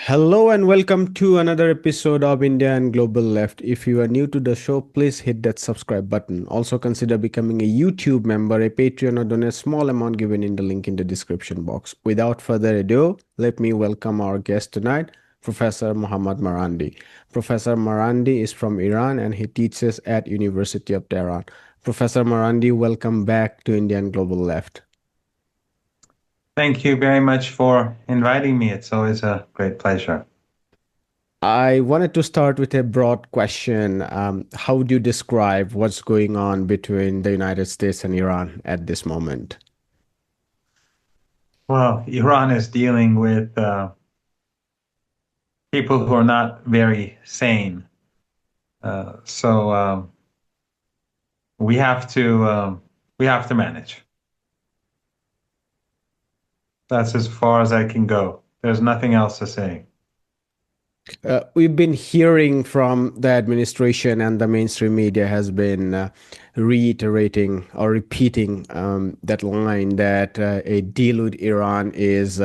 Hello and welcome to another episode of India and Global Left. If you are new to the show, please hit that subscribe button. Also consider becoming a YouTube member, a Patreon, or donate a small amount given in the link in the description box. Without further ado, let me welcome our guest tonight, Professor Mohammad Marandi. Professor Marandi is from Iran and he teaches at University of Tehran. Professor Marandi, welcome back to India and Global Left. Thank you very much for inviting me. It's always a great pleasure. I wanted to start with a broad question. How do you describe what's going on between the United States and Iran at this moment? Well, Iran is dealing with people who are not very sane. So we have to manage. That's as far as I can go. There's nothing else to say. We've been hearing from the administration, and the mainstream media has been reiterating or repeating that line that a deal with Iran is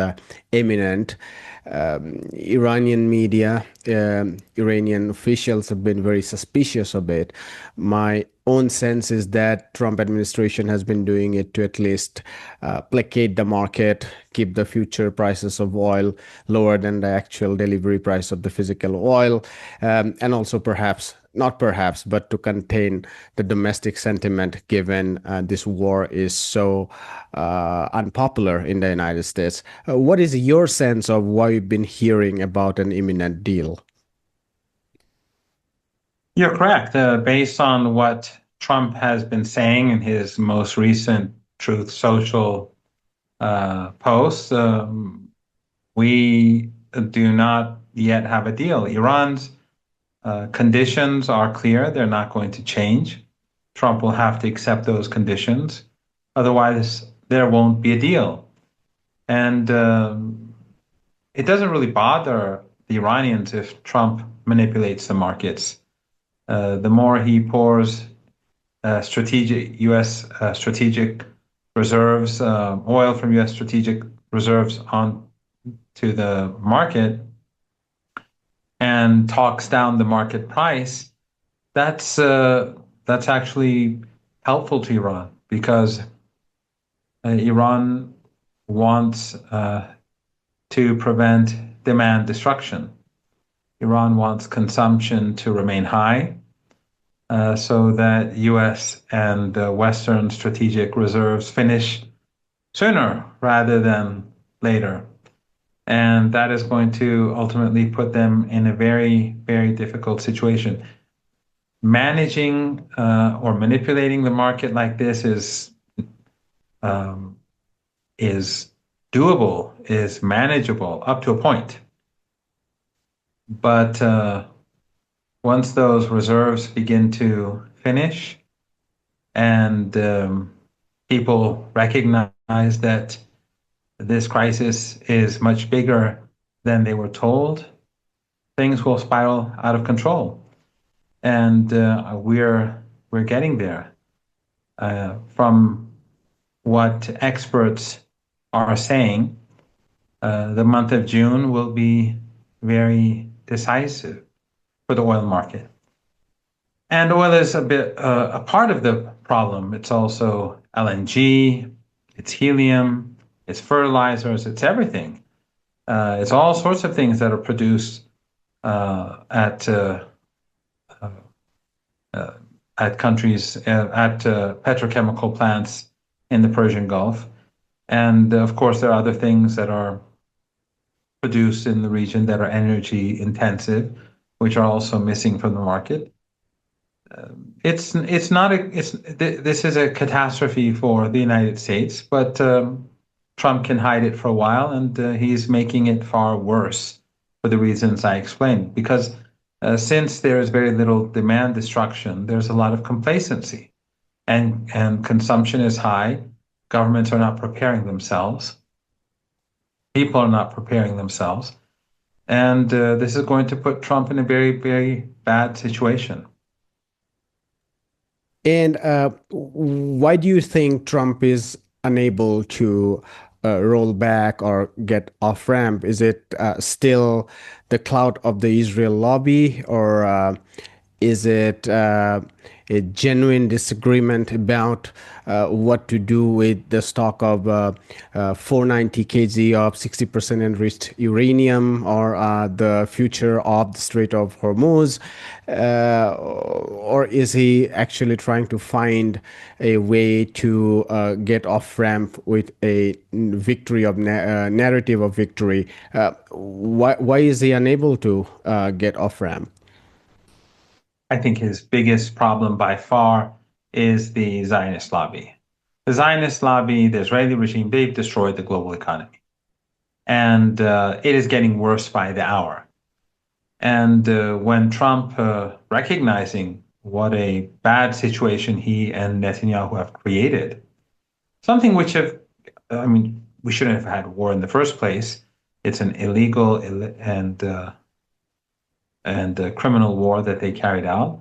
imminent. Iranian media, Iranian officials have been very suspicious of it. My own sense is that Trump administration has been doing it to at least placate the market, keep the future prices of oil lower than the actual delivery price of the physical oil, and also not perhaps, but to contain the domestic sentiment given this war is so unpopular in the United States. What is your sense of why you've been hearing about an imminent deal? You're correct. Based on what Trump has been saying in his most recent Truth Social posts, we do not yet have a deal. Iran's conditions are clear. They're not going to change. Trump will have to accept those conditions. Otherwise, there won't be a deal. And it doesn't really bother the Iranians if Trump manipulates the markets. The more he pours strategic U.S. Strategic reserves, oil from U.S. strategic reserves on to the market and talks down the market price, that's actually helpful to Iran because Iran wants to prevent demand destruction. Iran wants consumption to remain high so that U.S. and Western strategic reserves finish sooner rather than later. And that is going to ultimately put them in a very, very difficult situation. Managing or manipulating the market like this is doable, is manageable up to a point. But once those reserves begin to finish and people recognize that this crisis is much bigger than they were told, things will spiral out of control. And we're getting there. From what experts are saying, the month of June will be very decisive for the oil market. And oil is a part of the problem. It's also LNG, it's helium, it's fertilizers, it's everything. It's all sorts of things that are produced at countries, at petrochemical plants in the Persian Gulf. And of course, there are other things that are produced in the region that are energy intensive, which are also missing from the market. This is a catastrophe for the United States, but Trump can hide it for a while, and he's making it far worse for the reasons I explained. Because since there is very little demand destruction, there's a lot of complacency, and consumption is high. Governments are not preparing themselves. People are not preparing themselves. And this is going to put Trump in a very, very bad situation. And why do you think Trump is unable to roll back or get off ramp? Is it still the clout of the Israel lobby, or is it a genuine disagreement about what to do with the stock of 490 kg of 60% enriched uranium, or the future of the Strait of Hormuz? Or is he actually trying to find a way to get off ramp with a victory of narrative of victory? Why is he unable to get off ramp? I think his biggest problem by far is the Zionist lobby. The Zionist lobby, the Israeli regime, they've destroyed the global economy. And it is getting worse by the hour. And when Trump, recognizing what a bad situation he and Netanyahu have created, something which I mean, we shouldn't have had war in the first place. It's an illegal and criminal war that they carried out.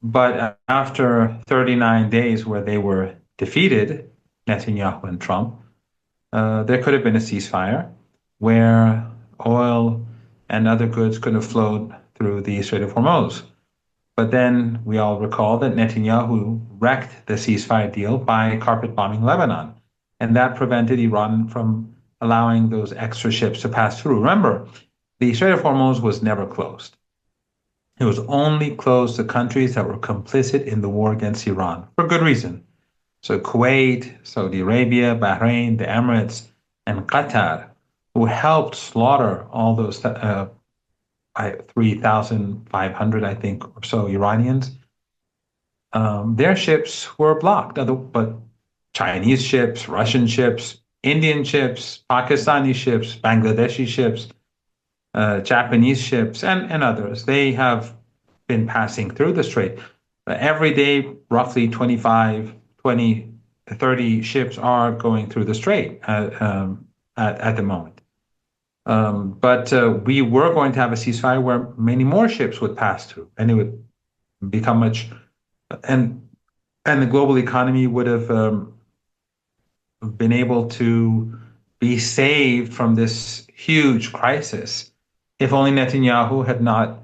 But after 39 days where they were defeated, Netanyahu and Trump, there could have been a ceasefire where oil and other goods could have flowed through the Strait of Hormuz. But then we all recall that Netanyahu wrecked the ceasefire deal by carpet bombing Lebanon. And that prevented Iran from allowing those extra ships to pass through. Remember, the Strait of Hormuz was never closed. It was only closed to countries that were complicit in the war against Iran for good reason. So Kuwait, Saudi Arabia, Bahrain, the Emirates, and Qatar, who helped slaughter all those 3,500, I think, or so Iranians, their ships were blocked. But Chinese ships, Russian ships, Indian ships, Pakistani ships, Bangladeshi ships, Japanese ships, and others, they have been passing through the strait. Every day, roughly 25, 20, 30 ships are going through the strait at the moment. But we were going to have a ceasefire where many more ships would pass through, and it would become much, and the global economy would have been able to be saved from this huge crisis if only Netanyahu had not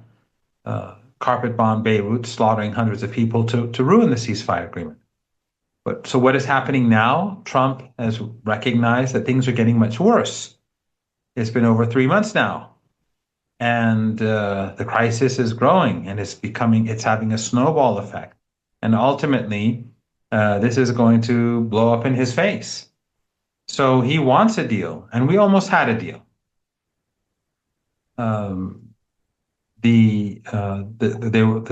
carpet bombed Beirut, slaughtering hundreds of people to ruin the ceasefire agreement. But so what is happening now? Trump has recognized that things are getting much worse. It's been over 3 months now, and the crisis is growing, and it's having a snowball effect. And ultimately, this is going to blow up in his face. So he wants a deal, and we almost had a deal. The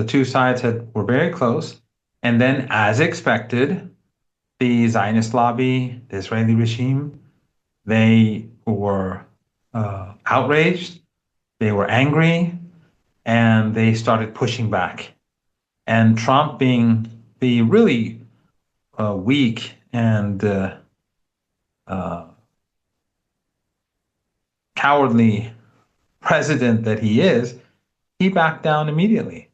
two sides were very close, and then, as expected, the Zionist lobby, the Israeli regime, they were outraged, they were angry, and they started pushing back. And Trump, being the really weak and cowardly president that he is, he backed down immediately.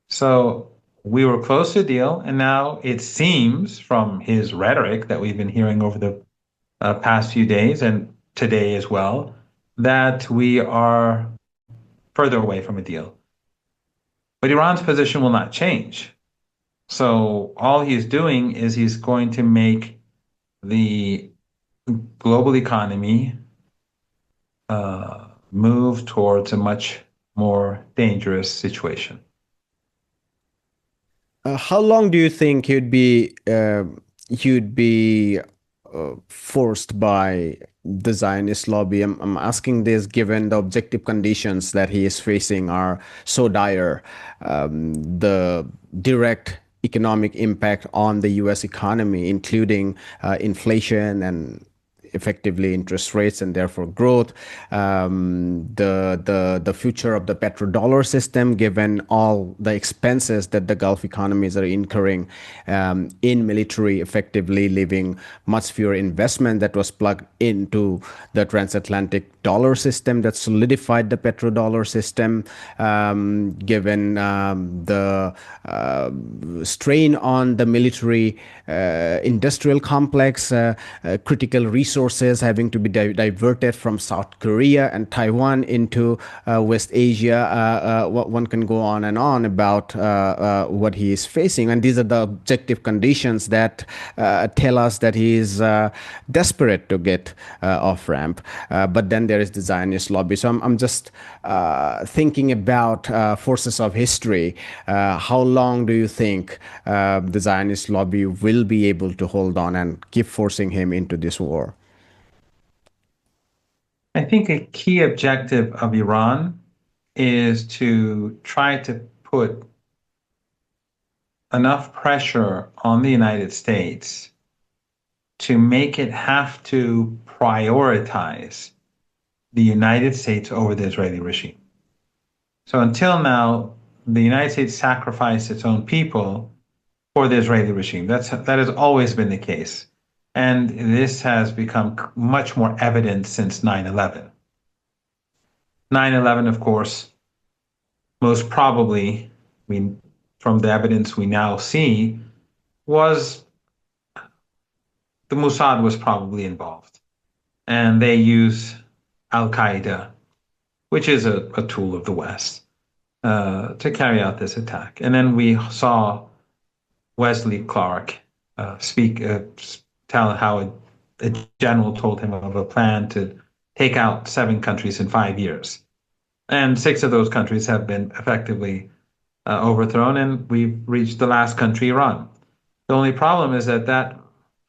So we were close to a deal, and now it seems from his rhetoric that we've been hearing over the past few days and today as well, that we are further away from a deal. But Iran's position will not change. So all he's doing is he's going to make the global economy move towards a much more dangerous situation. How long do you think you'd be forced by the Zionist lobby? I'm asking this given the objective conditions that he is facing are so dire. The direct economic impact on the U.S. economy, including inflation and effectively interest rates and therefore growth, the future of the petrodollar system, given all the expenses that the Gulf economies are incurring in military, effectively leaving much fewer investment that was plugged into the transatlantic dollar system that solidified the petrodollar system, given the strain on the military industrial complex, critical resource resources having to be diverted from South Korea and Taiwan into West Asia. One can go on about what he is facing. And these are the objective conditions that tell us that he is desperate to get off ramp. But then there is the Zionist lobby. So I'm just thinking about forces of history. How long do you think the Zionist lobby will be able to hold on and keep forcing him into this war? I think a key objective of Iran is to try to put enough pressure on the United States to make it have to prioritize the United States over the Israeli regime. So until now, the United States sacrificed its own people for the Israeli regime. That has always been the case. And this has become much more evident since 9/11. 9/11, of course, most probably, from the evidence we now see, was the Mossad was probably involved. And they use Al-Qaeda, which is a tool of the West, to carry out this attack. And then we saw Wesley Clark tell how a general told him of a plan to take out 7 countries in 5 years. And 6 of those countries have been effectively overthrown, and we've reached the last country, Iran. The only problem is that that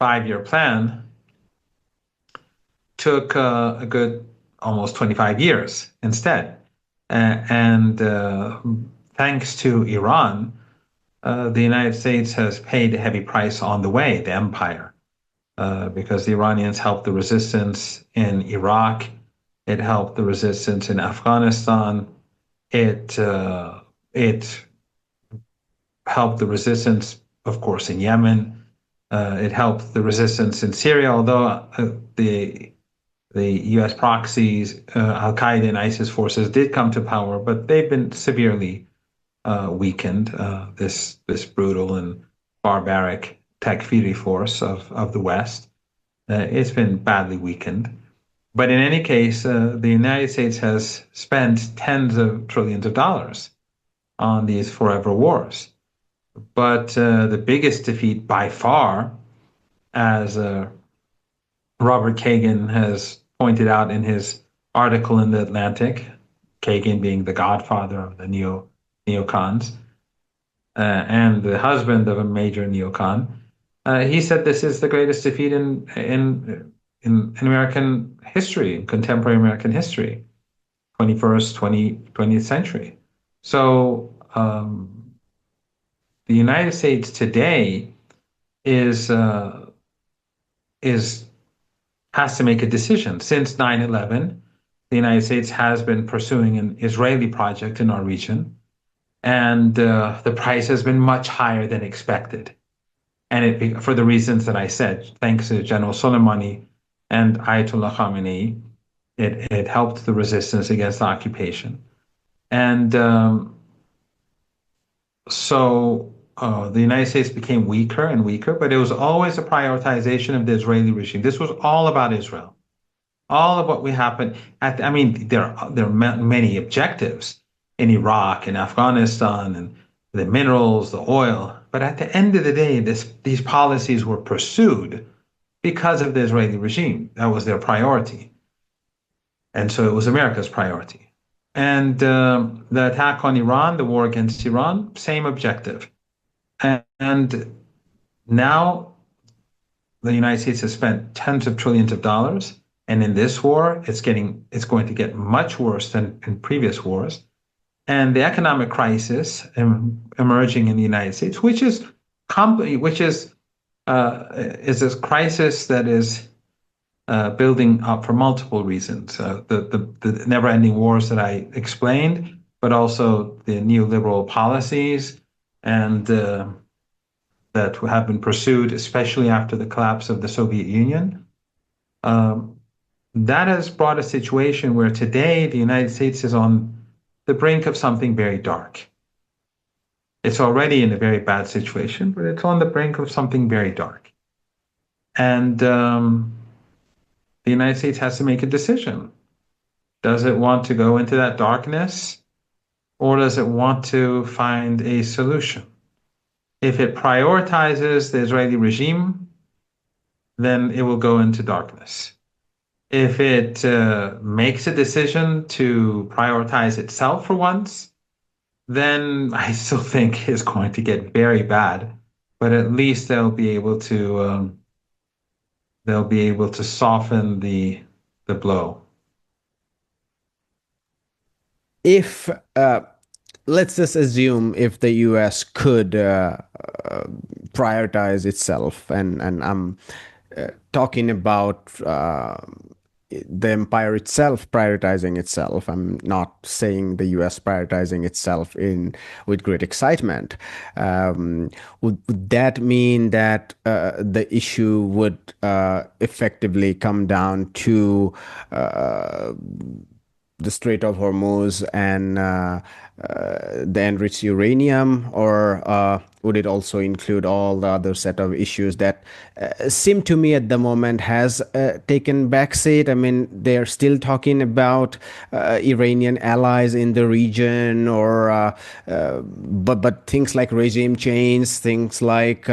5-year plan took a good almost 25 years instead. And thanks to Iran, the United States has paid a heavy price on the way, the empire, because the Iranians helped the resistance in Iraq. It helped the resistance in Afghanistan. It helped the resistance, of course, in Yemen. It helped the resistance in Syria, although the U.S. proxies, Al-Qaeda and ISIS forces did come to power, but they've been severely weakened. This brutal and barbaric Takfiri force of the West, it's been badly weakened. But in any case, the United States has spent tens of trillions of dollars on these forever wars. But the biggest defeat by far, as Robert Kagan has pointed out in his article in The Atlantic, Kagan being the godfather of the neocons and the husband of a major neocon, he said this is the greatest defeat in American history, in contemporary American history, 20th century. So the United States today has to make a decision. Since 9/11, the United States has been pursuing an Israeli project in our region, and the price has been much higher than expected. And for the reasons that I said, thanks to General Soleimani and Ayatollah Khamenei, it helped the resistance against the occupation. And so the United States became weaker and weaker, but it was always a prioritization of the Israeli regime. This was all about Israel. All of what we happened there are many objectives in Iraq and Afghanistan and the minerals, the oil. But at the end of the day, these policies were pursued because of the Israeli regime. That was their priority. And so it was America's priority. And the attack on Iran, the war against Iran, same objective. And now the United States has spent tens of trillions of dollars. And in this war, it's going to get much worse than in previous wars. And the economic crisis emerging in the United States, which is this crisis that is building up for multiple reasons. The never-ending wars that I explained, but also the neoliberal policies and that have been pursued, especially after the collapse of the Soviet Union. That has brought a situation where today the United States is on the brink of something very dark. It's already in a very bad situation, but it's on the brink of something very dark. And the United States has to make a decision. Does it want to go into that darkness, or does it want to find a solution? If it prioritizes the Israeli regime, then it will go into darkness. If it makes a decision to prioritize itself for once, then I still think it's going to get very bad. But at least they'll be able to soften the blow. If let's just assume if the US could prioritize itself, and I'm talking about the empire itself prioritizing itself. I'm not saying the US prioritizing itself in with great excitement. Would that mean that the issue would effectively come down to the Strait of Hormuz and the enriched uranium, or would it also include all the other set of issues that seem to me at the moment has taken backseat? I mean, they're still talking about Iranian allies in the region, or but things like regime change, things like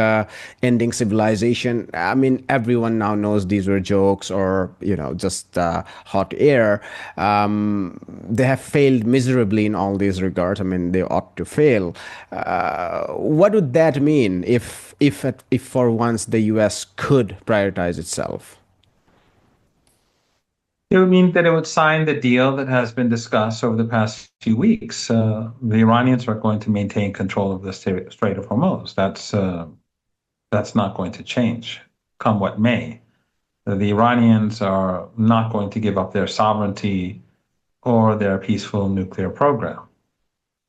ending civilization. I mean, everyone now knows these were jokes or just hot air. They have failed miserably in all these regards. I mean, they ought to fail. What would that mean if for once the U.S. could prioritize itself? It would mean that it would sign the deal that has been discussed over the past few weeks. The Iranians are going to maintain control of the Strait of Hormuz. That's not going to change, come what may. The Iranians are not going to give up their sovereignty or their peaceful nuclear program.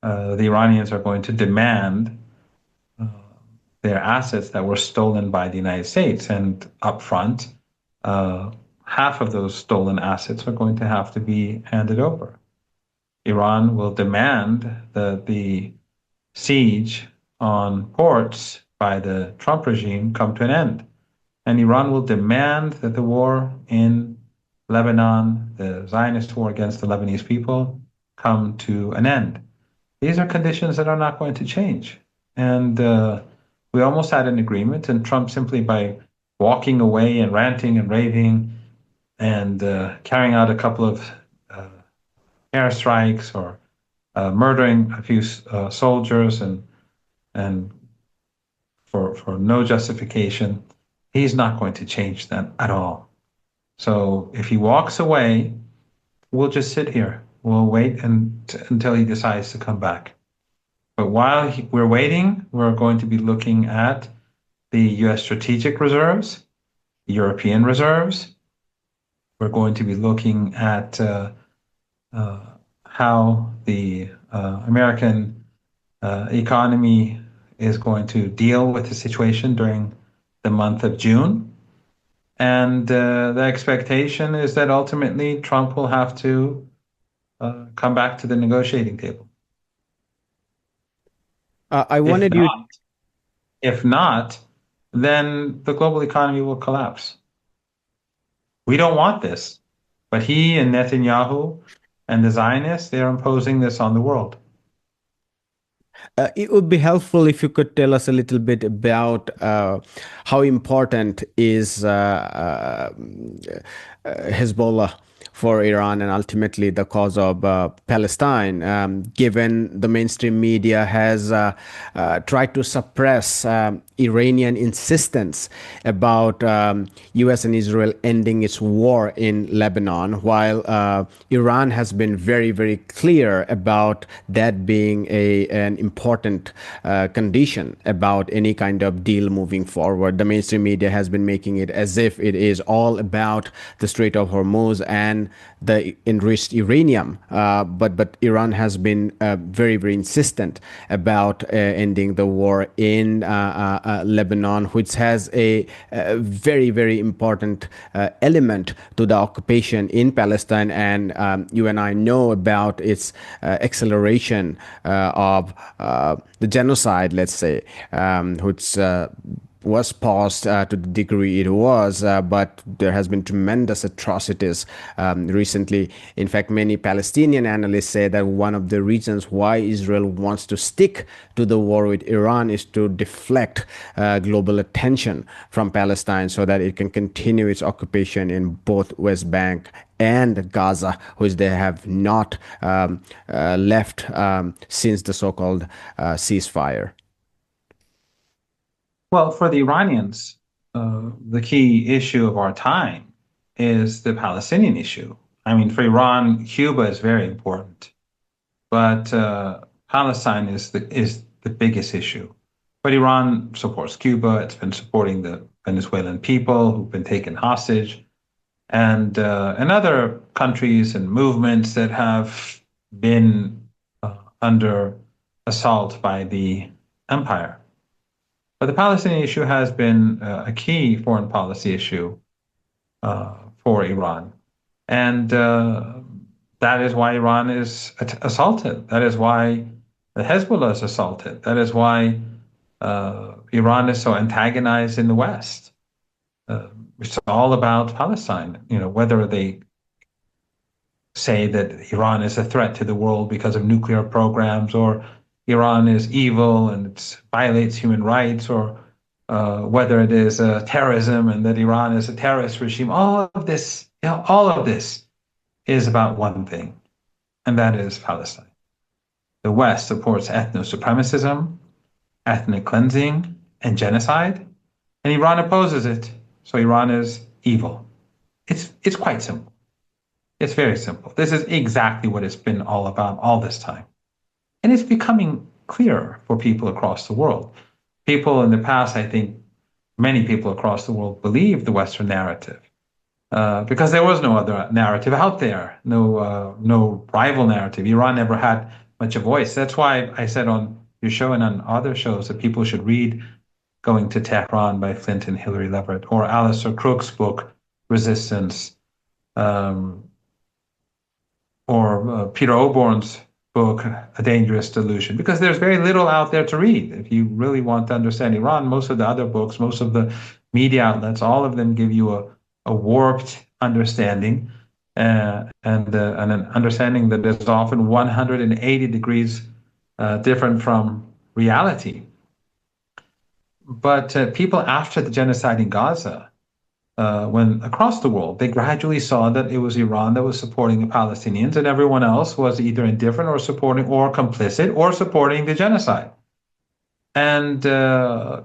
The Iranians are going to demand their assets that were stolen by the United States, and upfront, half of those stolen assets are going to have to be handed over. Iran will demand that the siege on ports by the Trump regime come to an end. And Iran will demand that the war in Lebanon, the Zionist war against the Lebanese people, come to an end. These are conditions that are not going to change. And we almost had an agreement, and Trump, simply by walking away and ranting and raving and carrying out a couple of airstrikes or murdering a few soldiers and for no justification, he's not going to change that at all. So if he walks away, we'll just sit here. We'll wait until he decides to come back. But while we're waiting, we're going to be looking at the U.S. strategic reserves, the European reserves. We're going to be looking at how the American economy is going to deal with the situation during the month of June. And the expectation is that ultimately Trump will have to come back to the negotiating table. I wanted you. If not, then the global economy will collapse. We don't want this, but he and Netanyahu and the Zionists, they are imposing this on the world. It would be helpful if you could tell us a little bit about how important is Hezbollah for Iran and ultimately the cause of Palestine, given the mainstream media has tried to suppress Iranian insistence about US and Israel ending its war in Lebanon, while Iran has been very, very clear about that being an important condition about any kind of deal moving forward. The mainstream media has been making it as if it is all about the Strait of Hormuz and the enriched uranium, but Iran has been very, very insistent about ending the war in Lebanon, which has a very, very important element to the occupation in Palestine. And you and I know about its acceleration of the genocide, let's say, which was paused to the degree it was, but there has been tremendous atrocities recently. In fact, many Palestinian analysts say that one of the reasons why Israel wants to stick to the war with Iran is to deflect global attention from Palestine so that it can continue its occupation in both West Bank and Gaza, which they have not left since the so-called ceasefire. Well, for the Iranians, the key issue of our time is the Palestinian issue. I mean, for Iran, Cuba is very important, but Palestine is the biggest issue. But Iran supports Cuba. It's been supporting the Venezuelan people who've been taken hostage, and other countries and movements that have been under assault by the empire. But the Palestinian issue has been a key foreign policy issue for Iran. And that is why Iran is assaulted. That is why the Hezbollah is assaulted. That is why Iran is so antagonized in the West. It's all about Palestine. Whether they say that Iran is a threat to the world because of nuclear programs, or Iran is evil and it violates human rights, or whether it is terrorism and that Iran is a terrorist regime. All of this is about one thing, and that is Palestine. The West supports ethno-supremacism, ethnic cleansing, and genocide, and Iran opposes it. So Iran is evil. It's quite simple. It's very simple. This is exactly what it's been all about all this time. And it's becoming clearer for people across the world. People in the past, I think many people across the world believed the Western narrative because there was no other narrative out there, no rival narrative. Iran never had much a voice. That's why I said on your show and on other shows that people should read Going to Tehran by Flint and Hilary Leverett, or Alistair Crook's book, Resistance, or Peter Oborn's book, A Dangerous Delusion, because there's very little out there to read. If you really want to understand Iran, most of the other books, most of the media outlets, all of them give you a warped understanding and an understanding that is often 180 degrees different from reality. But people after the genocide in Gaza, when across the world, they gradually saw that it was Iran that was supporting the Palestinians, and everyone else was either indifferent or supporting or complicit or supporting the genocide. And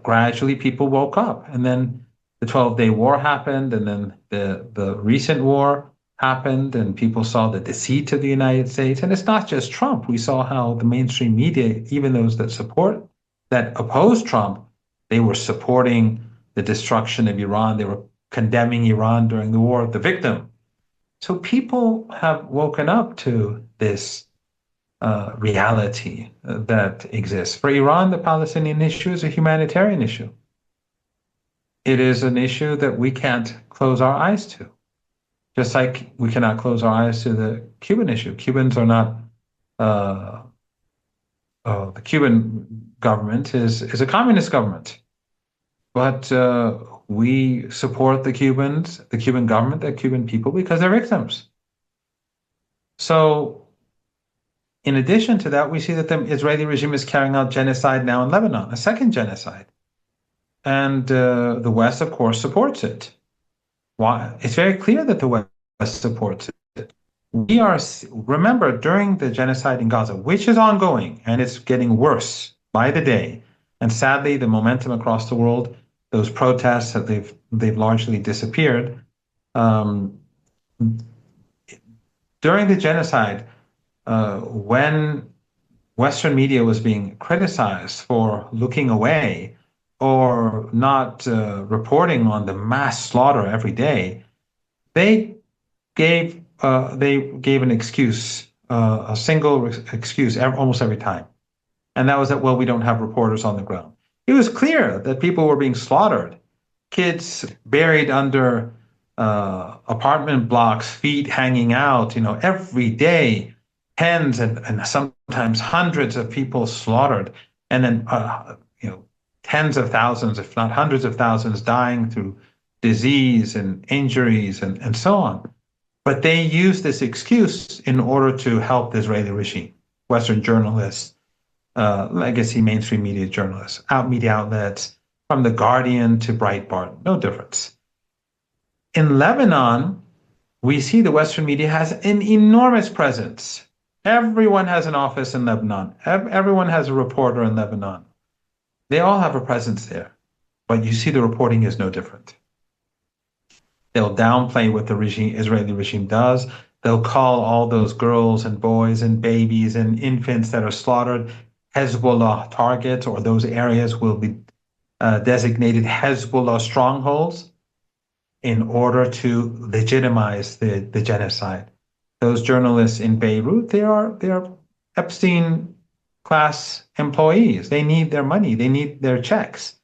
gradually people woke up. And then the 12-day war happened, and then the recent war happened, and people saw the deceit of the United States. And it's not just Trump. We saw how the mainstream media, even those that oppose Trump, they were supporting the destruction of Iran. They were condemning Iran during the war, the victim. So people have woken up to this reality that exists. For Iran, the Palestinian issue is a humanitarian issue. It is an issue that we can't close our eyes to, just like we cannot close our eyes to the Cuban issue. Cubans are not, the Cuban government is a communist government. But we support the Cubans, the Cuban government, the Cuban people, because they're victims. So in addition to that, we see that the Israeli regime is carrying out genocide now in Lebanon, a second genocide. And the West, of course, supports it. Why? It's very clear that the West supports it. Remember, during the genocide in Gaza, which is ongoing, and it's getting worse by the day, and sadly, the momentum across the world, those protests that they've largely disappeared. During the genocide, when Western media was being criticized for looking away or not reporting on the mass slaughter every day, they gave an excuse, a single excuse almost every time, and that was that, well, we don't have reporters on the ground. It was clear that people were being slaughtered, kids buried under apartment blocks, feet hanging out, every day, tens and sometimes hundreds of people slaughtered. And then, tens of thousands, if not hundreds of thousands, dying through disease and injuries and so on. But they use this excuse in order to help the Israeli regime. Western journalists, legacy mainstream media journalists, media outlets, from The Guardian to Breitbart, no difference. In Lebanon, we see the Western media has an enormous presence. Everyone has an office in Lebanon. Everyone has a reporter in Lebanon. They all have a presence there. But you see the reporting is no different. They'll downplay what the Israeli regime does. They'll call all those girls and boys and babies and infants that are slaughtered Hezbollah targets, or those areas will be designated Hezbollah strongholds in order to legitimize the genocide. Those journalists in Beirut, they are Epstein class employees. They need their money. They need their checks.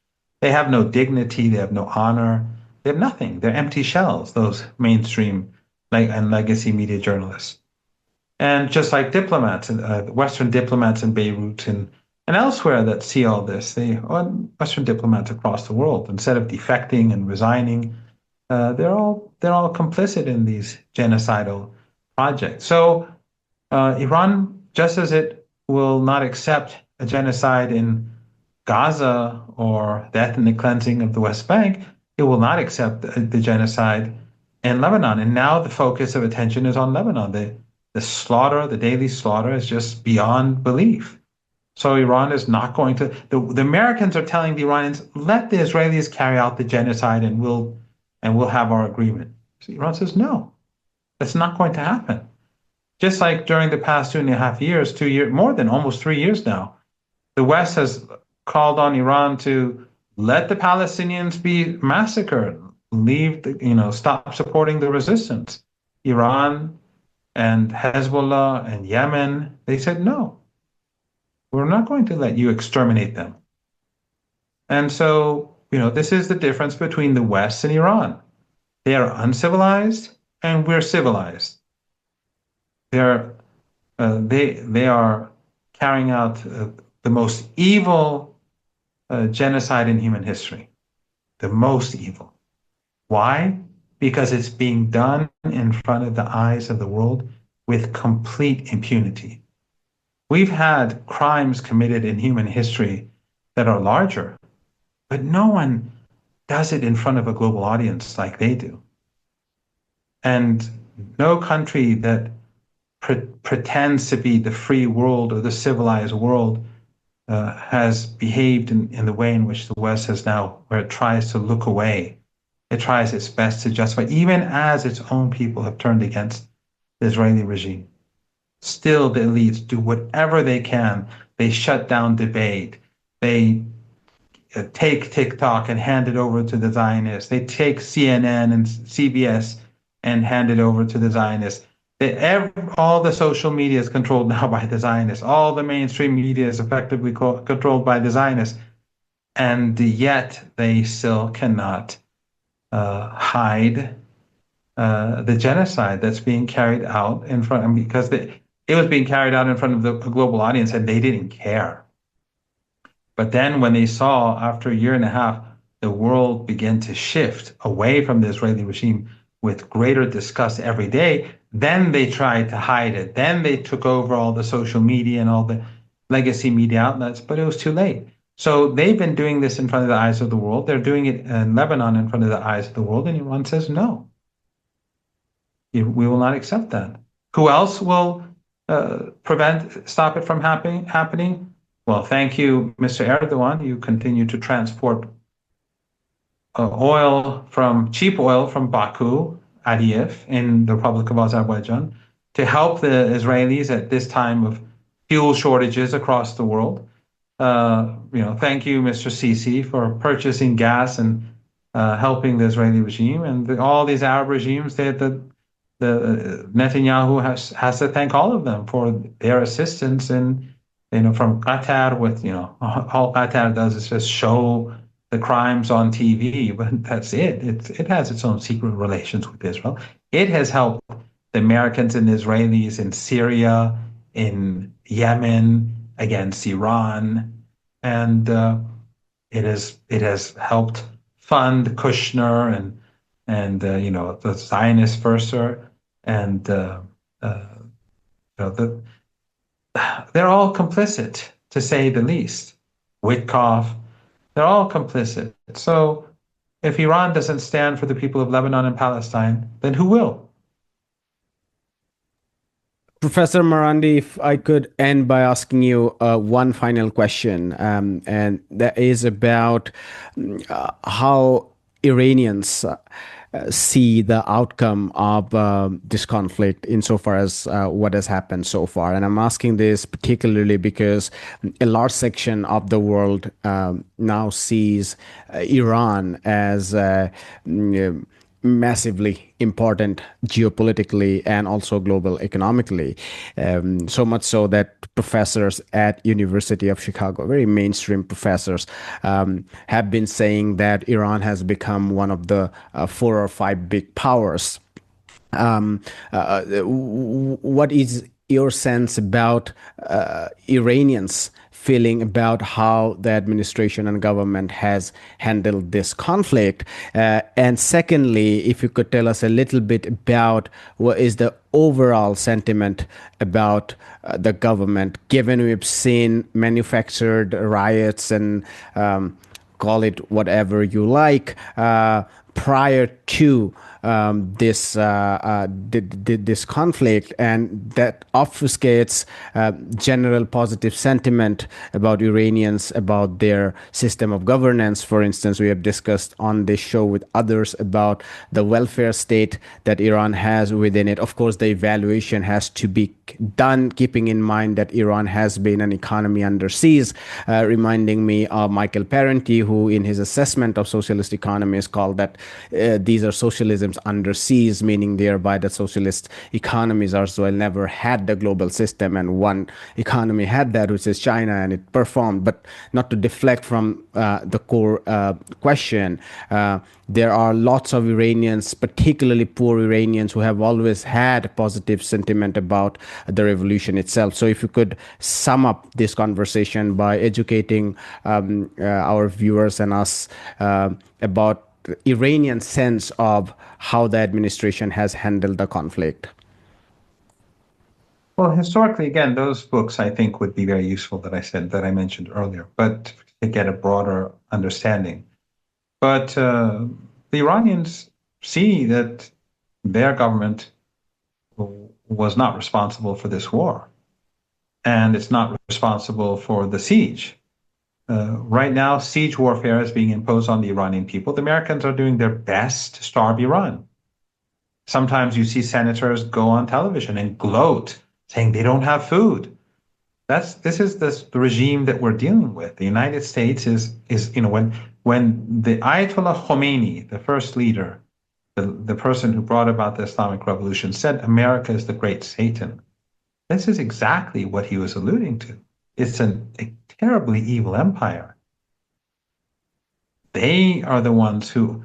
They have no dignity. They have no honor. They have nothing. They're empty shells, those mainstream and legacy media journalists. And just like diplomats, Western diplomats in Beirut and elsewhere that see all this, Western diplomats across the world, instead of defecting and resigning, they're all complicit in these genocidal projects. So Iran, just as it will not accept a genocide in Gaza or the ethnic cleansing of the West Bank, it will not accept the genocide in Lebanon. And now the focus of attention is on Lebanon. The slaughter, the daily slaughter, is just beyond belief. So Iran is not going to. The Americans are telling the Iranians, let the Israelis carry out the genocide, and we'll have our agreement. So Iran says no, that's not going to happen. Just like during the past 2.5 years, 2 years, more than almost 3 years now, the West has called on Iran to let the Palestinians be massacred, stop supporting the resistance. Iran and Hezbollah and Yemen, they said, no, we're not going to let you exterminate them. And so, this is the difference between the West and Iran. They are uncivilized and we're civilized. They are carrying out the most evil genocide in human history. The most evil. Why? Because it's being done in front of the eyes of the world with complete impunity. We've had crimes committed in human history that are larger, but no one does it in front of a global audience like they do. And no country that pretends to be the free world or the civilized world has behaved in the way in which the West has now, where it tries to look away. It tries its best to justify, even as its own people have turned against the Israeli regime. Still, the elites do whatever they can. They shut down debate. They take TikTok and hand it over to the Zionists. They take CNN and CBS and hand it over to the Zionists. All the social media is controlled now by the Zionists. All the mainstream media is effectively controlled by the Zionists. And yet they still cannot hide the genocide that's being carried out in front, because it was being carried out in front of the global audience and they didn't care. But then when they saw, after a year and a half, the world begin to shift away from the Israeli regime with greater disgust every day, then they tried to hide it. Then they took over all the social media and all the legacy media outlets, but it was too late. So they've been doing this in front of the eyes of the world. They're doing it in Lebanon in front of the eyes of the world, and Iran says no. We will not accept that. Who else will stop it from happening? Well, thank you, Mr. Erdogan. You continue to transport cheap oil from Baku, Aliyev, in the Republic of Azerbaijan, to help the Israelis at this time of fuel shortages across the world. Thank you, Mr. Sisi, for purchasing gas and helping the Israeli regime, and all these Arab regimes. The Netanyahu has to thank all of them for their assistance, and from Qatar, with all Qatar does is just show the crimes on TV, but that's it. It has its own secret relations with Israel. It has helped the Americans and Israelis in Syria, in Yemen, against Iran, and it has helped fund Kushner and the Zionist Furser and the they're all complicit, to say the least. Witkoff, they're all complicit. So if Iran doesn't stand for the people of Lebanon and Palestine, then who will? Professor Marandi, if I could end by asking you one final question, and that is about how Iranians see the outcome of this conflict insofar as what has happened so far. And I'm asking this particularly because a large section of the world now sees Iran as massively important geopolitically and also global economically, so much so that professors at University of Chicago, very mainstream professors, have been saying that Iran has become one of the 4 or 5 big powers. What is your sense about Iranians feeling about how the administration and government has handled this conflict? And secondly, if you could tell us a little bit about what is the overall sentiment about the government, given we've seen manufactured riots and call it whatever you like, prior to this conflict, and that obfuscates general positive sentiment about Iranians, about their system of governance. For instance, we have discussed on this show with others about the welfare state that Iran has within it. Of course, the evaluation has to be done, keeping in mind that Iran has been an economy under siege, reminding me of Michael Parenti, who in his assessment of socialist economies called that these are socialisms under siege, meaning thereby that socialist economies as well never had the global system, and one economy had that, which is China, and it performed. But not to deflect from the core question, there are lots of Iranians, particularly poor Iranians, who have always had positive sentiment about the revolution itself. So if you could sum up this conversation by educating our viewers and us about the Iranian sense of how the administration has handled the conflict. Well, historically, again, those books I think would be very useful that I mentioned earlier, but to get a broader understanding. But the Iranians see that their government was not responsible for this war, and it's not responsible for the siege. Right now, siege warfare is being imposed on the Iranian people. The Americans are doing their best to starve Iran. Sometimes you see senators go on television and gloat, saying they don't have food. This is the regime that we're dealing with. The United States is when the Ayatollah Khomeini, the first leader, the person who brought about the Islamic Revolution, said America is the great Satan. This is exactly what he was alluding to. It's a terribly evil empire. They are the ones who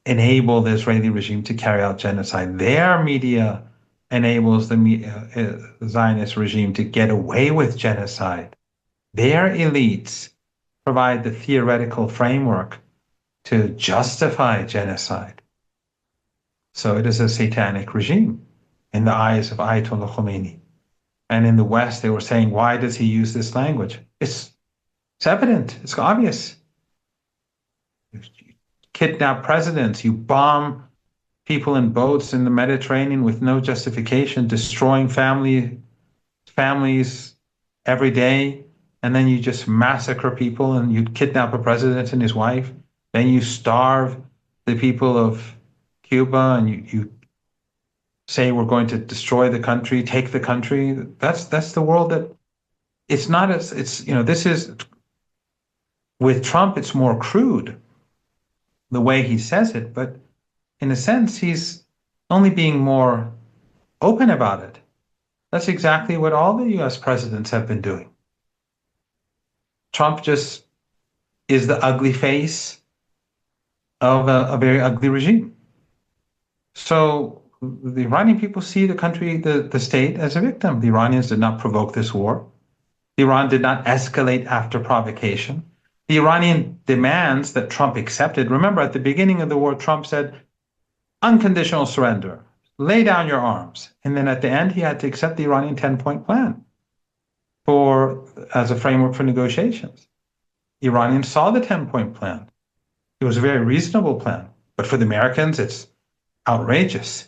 enable the Israeli regime to carry out genocide. Their media enables the Zionist regime to get away with genocide. Their elites provide the theoretical framework to justify genocide. So it is a satanic regime in the eyes of Ayatollah Khomeini. And in the West, they were saying, why does he use this language? It's evident. It's obvious. You kidnap presidents. You bomb people in boats in the Mediterranean with no justification, destroying families every day. And then you just massacre people, and you kidnap a president and his wife. Then you starve the people of Cuba, and you say we're going to destroy the country, take the country. That's the world that it's not as this is with Trump, it's more crude the way he says it, but in a sense, he's only being more open about it. That's exactly what all the US presidents have been doing. Trump just is the ugly face of a very ugly regime. So the Iranian people see the country, the state, as a victim. The Iranians did not provoke this war. Iran did not escalate after provocation. The Iranian demands that Trump accepted. Remember, at the beginning of the war, Trump said, unconditional surrender, lay down your arms. And then at the end, he had to accept the Iranian 10-point plan as a framework for negotiations. Iranians saw the 10-point plan. It was a very reasonable plan. But for the Americans, it's outrageous.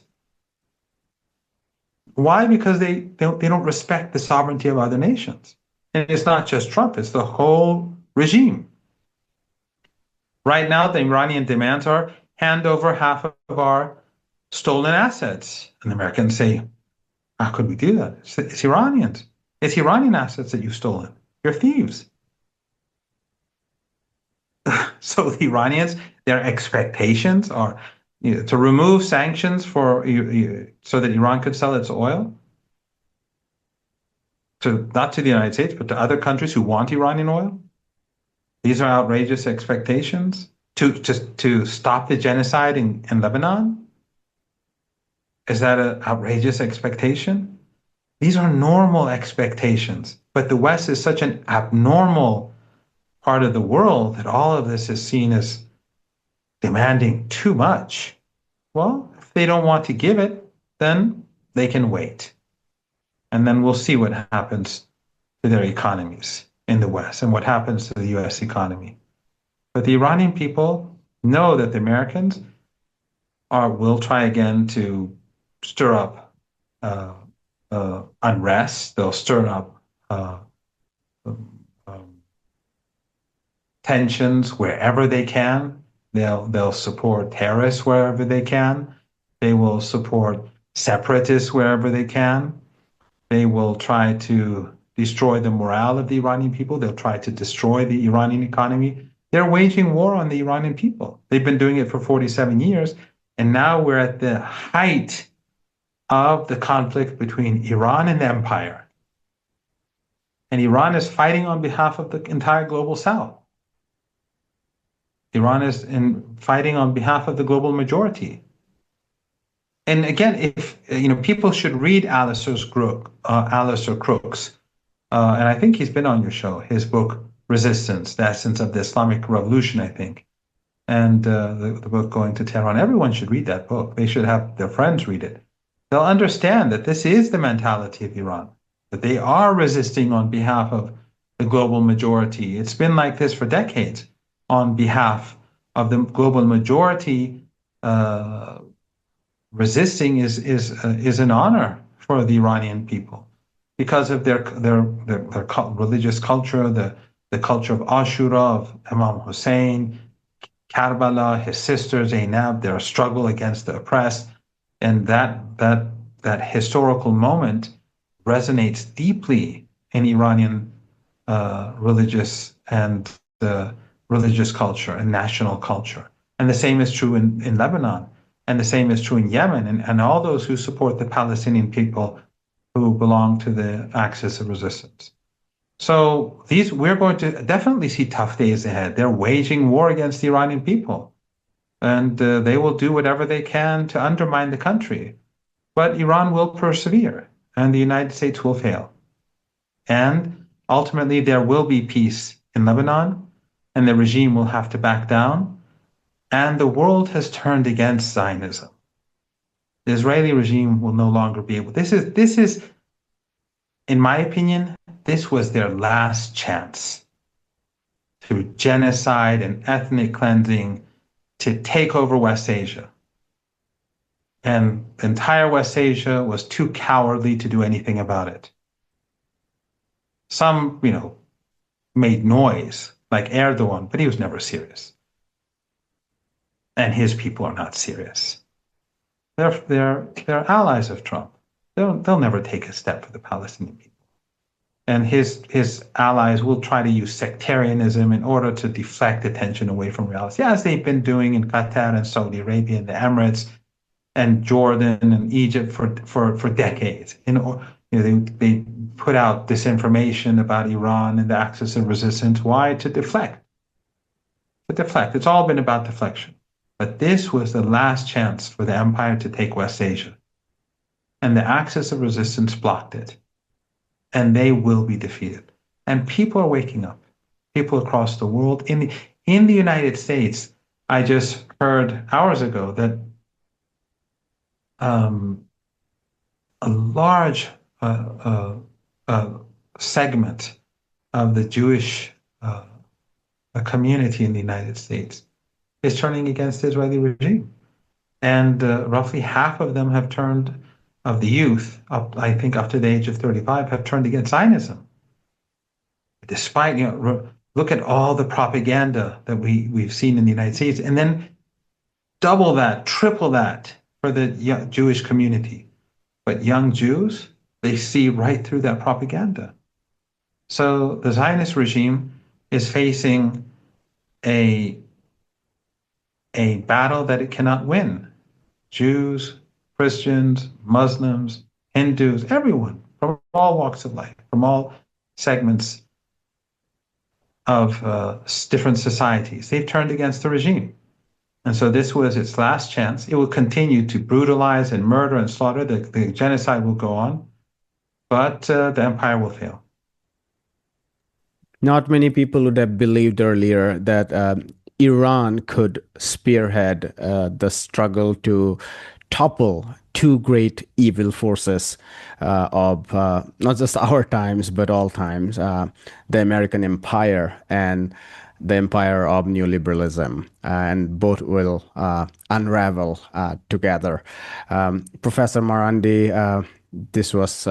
Why? Because they don't respect the sovereignty of other nations. And it's not just Trump, it's the whole regime. Right now, the Iranian demands are hand over half of our stolen assets. And the Americans say, how could we do that? It's Iranians. It's Iranian assets that you've stolen. You're thieves. So the Iranians, their expectations are to remove sanctions so that Iran could sell its oil, not to the United States, but to other countries who want Iranian oil. These are outrageous expectations. To stop the genocide in Lebanon? Is that an outrageous expectation? These are normal expectations, but the West is such an abnormal part of the world that all of this is seen as demanding too much. Well, if they don't want to give it, then they can wait. And then we'll see what happens to their economies in the West and what happens to the US economy. But the Iranian people know that the Americans will try again to stir up unrest. They'll stir up tensions wherever they can. They'll support terrorists wherever they can. They will support separatists wherever they can. They will try to destroy the morale of the Iranian people. They'll try to destroy the Iranian economy. They're waging war on the Iranian people. They've been doing it for 47 years, and now we're at the height of the conflict between Iran and the empire. And Iran is fighting on behalf of the entire global South. Iran is fighting on behalf of the global majority. And again, if people should read Alistair Crook's, and I think he's been on your show, his book Resistance, the Essence of the Islamic Revolution, I think, and the book Going to Tehran. Everyone should read that book. They should have their friends read it. They'll understand that this is the mentality of Iran, that they are resisting on behalf of the global majority. It's been like this for decades. On behalf of the global majority, resisting is an honor for the Iranian people because of their religious culture, the culture of Ashura, of Imam Hussein, Karbala, his sister Zainab, their struggle against the oppressed, and that historical moment resonates deeply in Iranian religious culture and national culture. And the same is true in Lebanon, and the same is true in Yemen, and all those who support the Palestinian people who belong to the axis of resistance. So we're going to definitely see tough days ahead. They're waging war against the Iranian people, and they will do whatever they can to undermine the country. But Iran will persevere, and the United States will fail. And ultimately, there will be peace in Lebanon, and the regime will have to back down, and the world has turned against Zionism. The Israeli regime will no longer be able. This is, in my opinion, this was their last chance through genocide and ethnic cleansing to take over West Asia. And the entire West Asia was too cowardly to do anything about it. Some, made noise, like Erdogan, but he was never serious. And his people are not serious. They're allies of Trump. They'll never take a step for the Palestinian people. And his allies will try to use sectarianism in order to deflect attention away from reality, as they've been doing in Qatar and Saudi Arabia and the Emirates and Jordan and Egypt for decades. They put out disinformation about Iran and the axis of resistance. Why? To deflect. It's all been about deflection. But this was the last chance for the empire to take West Asia. And the axis of resistance blocked it. And they will be defeated. And people are waking up. People across the world. In the United States, I just heard hours ago that um, a large segment of the Jewish community in the United States is turning against the Israeli regime. And roughly half of them have turned, of the youth, I think up to the age of 35, have turned against Zionism. Despite, look at all the propaganda that we've seen in the United States, and then double that, triple that for the Jewish community. But young Jews, they see right through that propaganda. So the Zionist regime is facing a battle that it cannot win. Jews, Christians, Muslims, Hindus, everyone from all walks of life, from all segments of different societies, they've turned against the regime. And so this was its last chance. It will continue to brutalize and murder and slaughter. The genocide will go on, but the empire will fail. Not many people would have believed earlier that Iran could spearhead the struggle to topple two great evil forces of not just our times, but all times, the American empire and the empire of neoliberalism. And both will unravel together. Professor Marandi, this was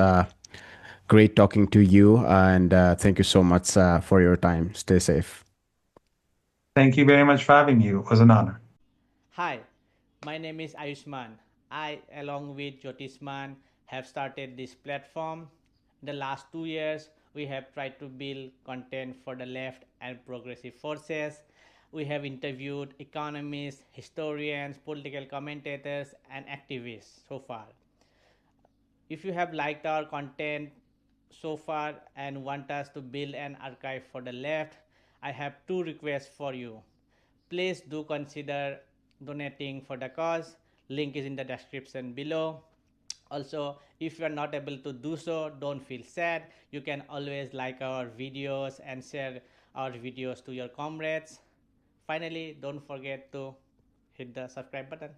great talking to you, and thank you so much for your time. Stay safe. Thank you very much for having me. It was an honor. Hi, my name is Ayushman. I, along with Jyotisman, have started this platform. In the last 2 years, we have tried to build content for the left and progressive forces. We have interviewed economists, historians, political commentators, and activists so far. If you have liked our content so far and want us to build an archive for the left, I have two requests for you. Please do consider donating for the cause. Link is in the description below. Also, if you are not able to do so, don't feel sad. You can always like our videos and share our videos to your comrades. Finally, don't forget to hit the subscribe button.